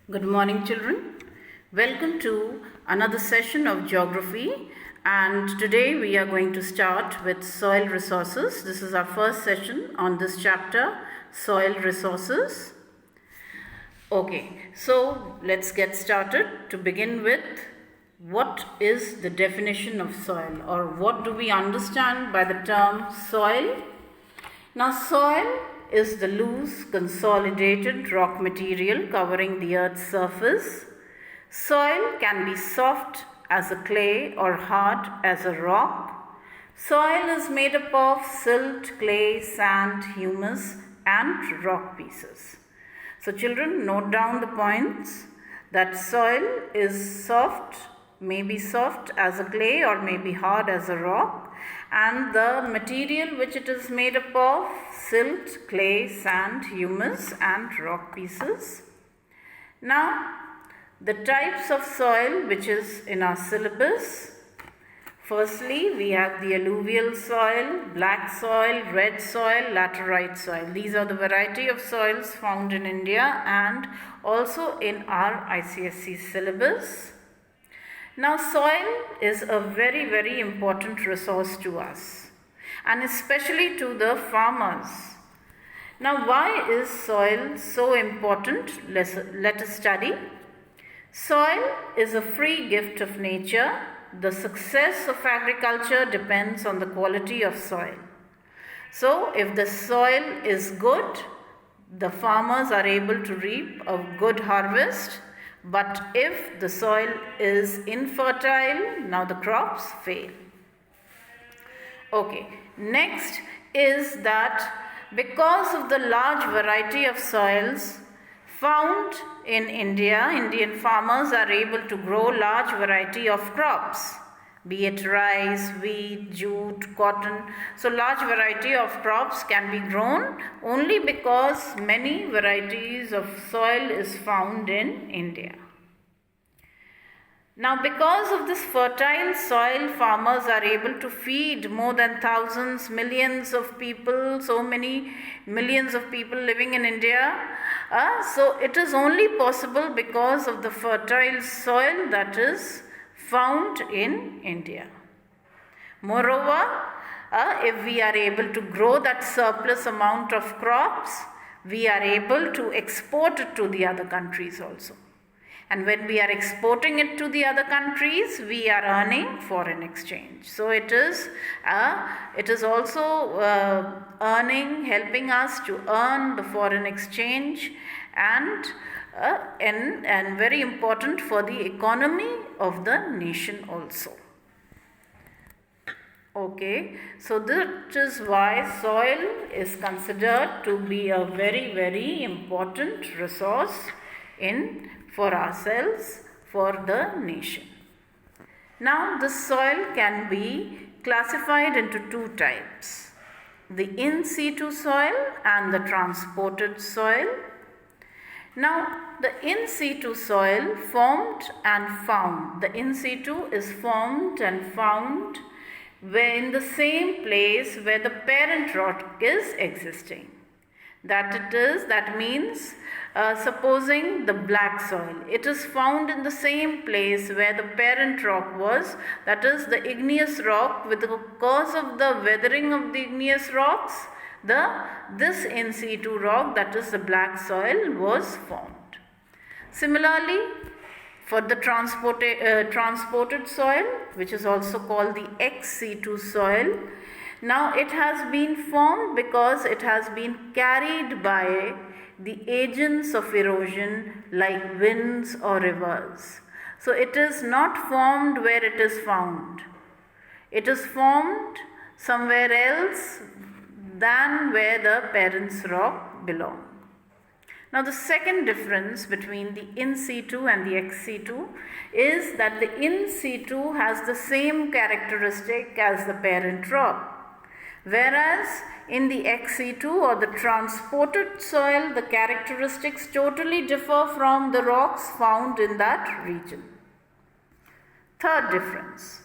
Good morning, children. Welcome to another session of geography, and today we are going to start with soil resources. This is our first session on this chapter, soil resources. Okay, so let's get started. To begin with, what is the definition of soil, or what do we understand by the term soil? Now, soil is the loose, consolidated rock material covering the earth's surface. Soil can be soft as a clay or hard as a rock. Soil is made up of silt, clay, sand, humus, and rock pieces. So, children, note down the points that soil is soft, may be soft as a clay or may be hard as a rock, and the material which it is made up of, silt, clay, sand, humus, and rock pieces. Now, the types of soil which is in our syllabus. Firstly, we have the alluvial soil, black soil, red soil, laterite soil. These are the variety of soils found in India and also in our ICSE syllabus. Now, soil is a very, very important resource to us, and especially to the farmers. Now, why is soil so important? Let us study. Soil is a free gift of nature. The success of agriculture depends on the quality of soil. So, if the soil is good, the farmers are able to reap a good harvest. But if the soil is infertile, now the crops fail. Okay, next is that because of the large variety of soils found in India, Indian farmers are able to grow large variety of crops, be it rice, wheat, jute, cotton. So large variety of crops can be grown only because many varieties of soil is found in India. Now, because of this fertile soil, farmers are able to feed more than thousands, millions of people, so many millions of people living in India. So it is only possible because of the fertile soil that is found in India. Moreover, if we are able to grow that surplus amount of crops, we are able to export it to the other countries also. And when we are exporting it to the other countries, we are earning foreign exchange. So it is also helping us to earn the foreign exchange, and very important for the economy of the nation also. Okay, so that is why soil is considered to be a very, very important resource for ourselves, for the nation. Now, the soil can be classified into two types: the in situ soil and the transported soil. Now, the in situ soil formed and found. The in situ is formed and found in the same place where the parent rock is existing. That means supposing the black soil, it is found in the same place where the parent rock was, that is the igneous rock. With the cause of the weathering of the igneous rocks, this in situ rock, that is the black soil, was formed. Similarly, for the transported soil, which is also called the ex situ soil, now it has been formed because it has been carried by the agents of erosion like winds or rivers. So it is not formed where it is found. It is formed somewhere else than where the parent's rock belongs. Now, the second difference between the in situ and the ex situ is that the in situ has the same characteristic as the parent rock, whereas in the ex situ or the transported soil, the characteristics totally differ from the rocks found in that region. Third difference,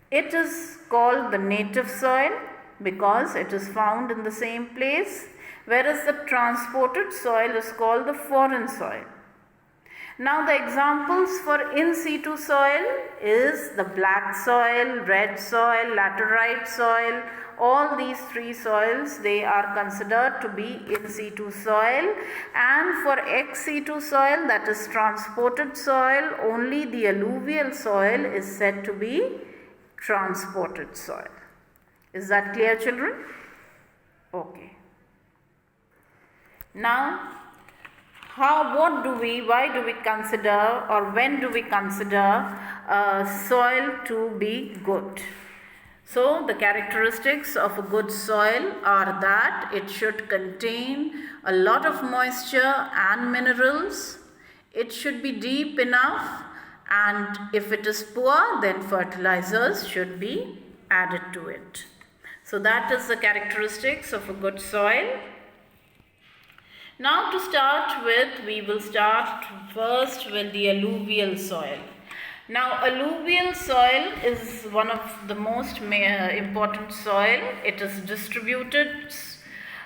it is called the native soil because it is found in the same place, whereas the transported soil is called the foreign soil. Now the examples for in situ soil is the black soil, red soil, laterite soil. All these three soils, they are considered to be in situ soil, and for ex situ soil, that is transported soil, only the alluvial soil is said to be transported soil. Is that clear, children? Okay. Now, why do we consider, or when do we consider soil to be good? So, the characteristics of a good soil are that it should contain a lot of moisture and minerals, it should be deep enough, and if it is poor, then fertilizers should be added to it. So, that is the characteristics of a good soil. Now to start with, we will start first with the alluvial soil. Now alluvial soil is one of the most important soil. It is distributed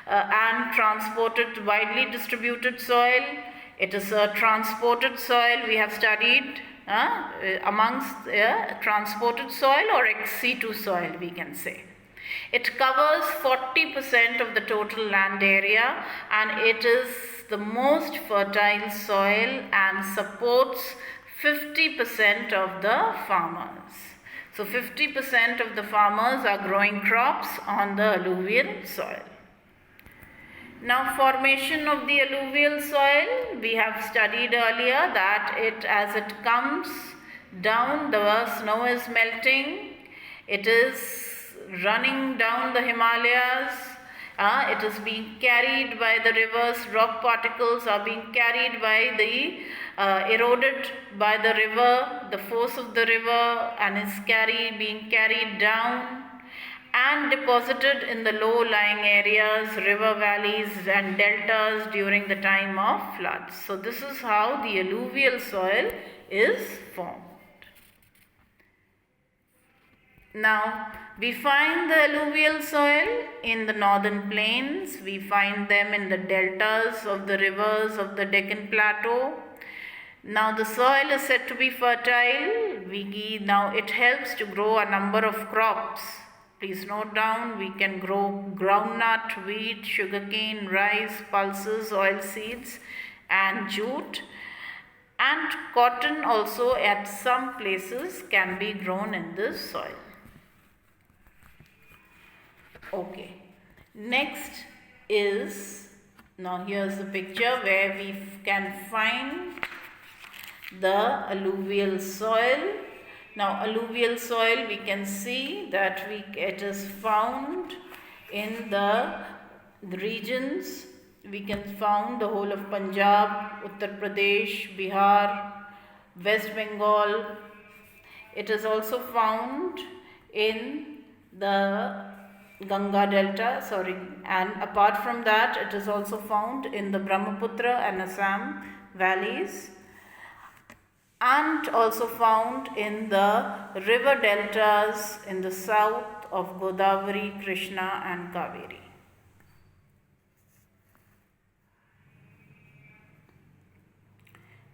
and transported, widely distributed soil. It is a transported soil. We have studied amongst transported soil or ex situ soil, we can say. It covers 40% of the total land area, and it is the most fertile soil and supports 50% of the farmers. So 50% of the farmers are growing crops on the alluvial soil. Now formation of the alluvial soil, we have studied earlier that as it comes down, the snow is melting, it is running down the Himalayas, it is being carried by the rivers, rock particles are being carried by the eroded by the river, the force of the river, and is being carried down and deposited in the low-lying areas, river valleys and deltas during the time of floods. So this is how the alluvial soil is formed. Now, we find the alluvial soil in the northern plains, we find them in the deltas of the rivers of the Deccan Plateau. Now, the soil is said to be fertile. Now, it helps to grow a number of crops. Please note down, we can grow groundnut, wheat, sugarcane, rice, pulses, oilseeds, and jute. And cotton also at some places can be grown in this soil. Okay, next is, now here's the picture where we can find the alluvial soil. Now alluvial soil, we can see that it is found in the regions, we can find the whole of Punjab, Uttar Pradesh, Bihar, West Bengal. It is also found in the Ganga Delta, and apart from that, it is also found in the Brahmaputra and Assam valleys, and also found in the river deltas in the south of Godavari, Krishna and Kaveri.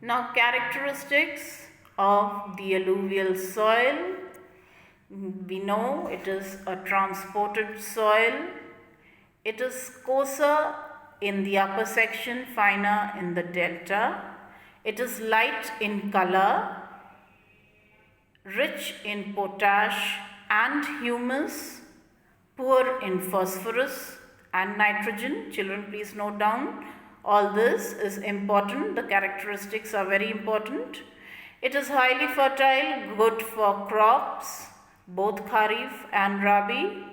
Now, characteristics of the alluvial soil. We know it is a transported soil. It is coarser in the upper section, finer in the delta. It is light in color, rich in potash and humus, poor in phosphorus and nitrogen. Children, please note down, all this is important. The characteristics are very important. It is highly fertile, good for crops, both Kharif and Rabi.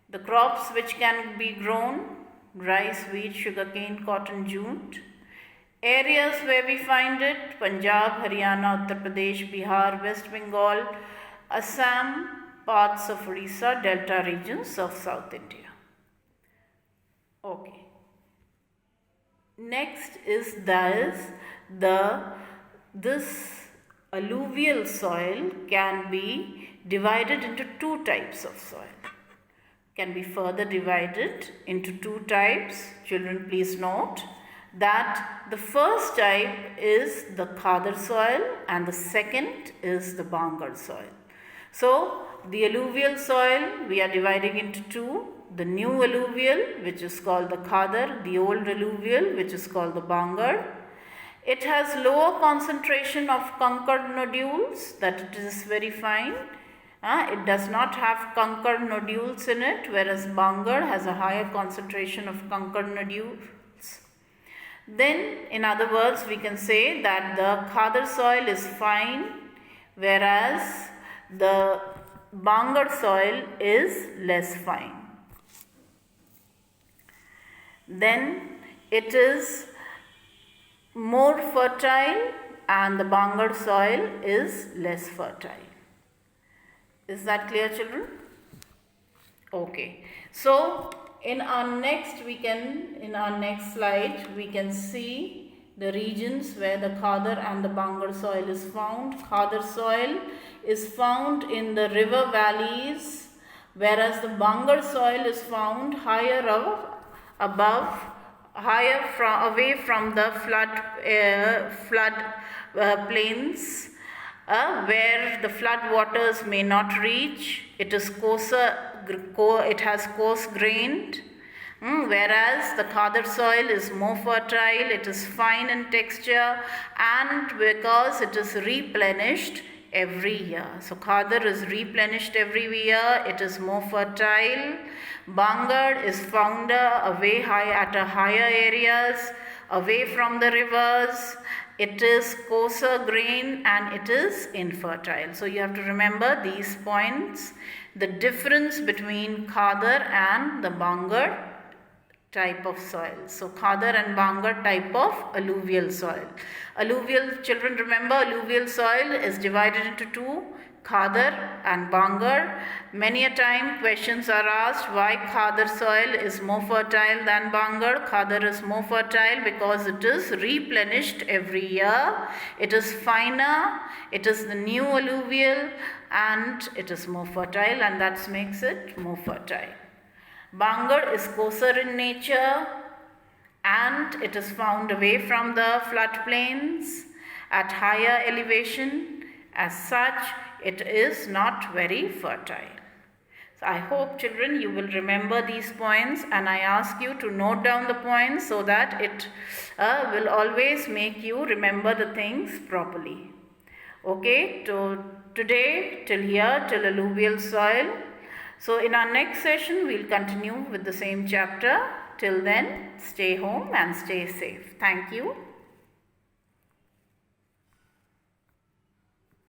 The crops which can be grown, rice, wheat, sugarcane, cotton, jute. Areas where we find it, Punjab, Haryana, Uttar Pradesh, Bihar, West Bengal, Assam, parts of Orissa, delta regions of South India. Okay. Next is this alluvial soil can be divided into two types of soil. Can be further divided into two types. Children, please note. that the first type is the khadar soil and the second is the bangar soil. So the alluvial soil we are dividing into two: the new alluvial, which is called the khadar, the old alluvial, which is called the bangar. It has lower concentration of conquered nodules, that it is very fine. It does not have conquered nodules in it, whereas bangar has a higher concentration of conquered nodules. Then, in other words, we can say that the khadar soil is fine, whereas the bangar soil is less fine. Then it is more fertile and the bangar soil is less fertile. Is that clear, children? Okay. So in our next slide we can see the regions where the khadar and the bangar soil is found. Khadar soil is found in the river valleys, whereas the bangar soil is found higher away from the flood plains, where the flood waters may not reach. It is it has coarse grained, whereas the khadar soil is more fertile, it is fine in texture, and because it is replenished every year. So khadar is replenished every year, it is more fertile. Bangar is found at a higher areas, away from the rivers. It is coarser grain and it is infertile. So you have to remember these points, the difference between khadar and the bangar type of soil. So khadar and bangar type of alluvial soil. Children remember, alluvial soil is divided into two: khadar and bangar. Many a time questions are asked why khadar soil is more fertile than bangar. Khadar is more fertile because it is replenished every year. It is finer, it is the new alluvial, and it is more fertile, and that makes it more fertile. Bangar is coarser in nature and it is found away from the floodplains at higher elevation. As such, it is not very fertile. So I hope, children, you will remember these points, and I ask you to note down the points so that it will always make you remember the things properly. Okay, so today till here, till alluvial soil. So in our next session, we'll continue with the same chapter. Till then, stay home and stay safe. Thank you.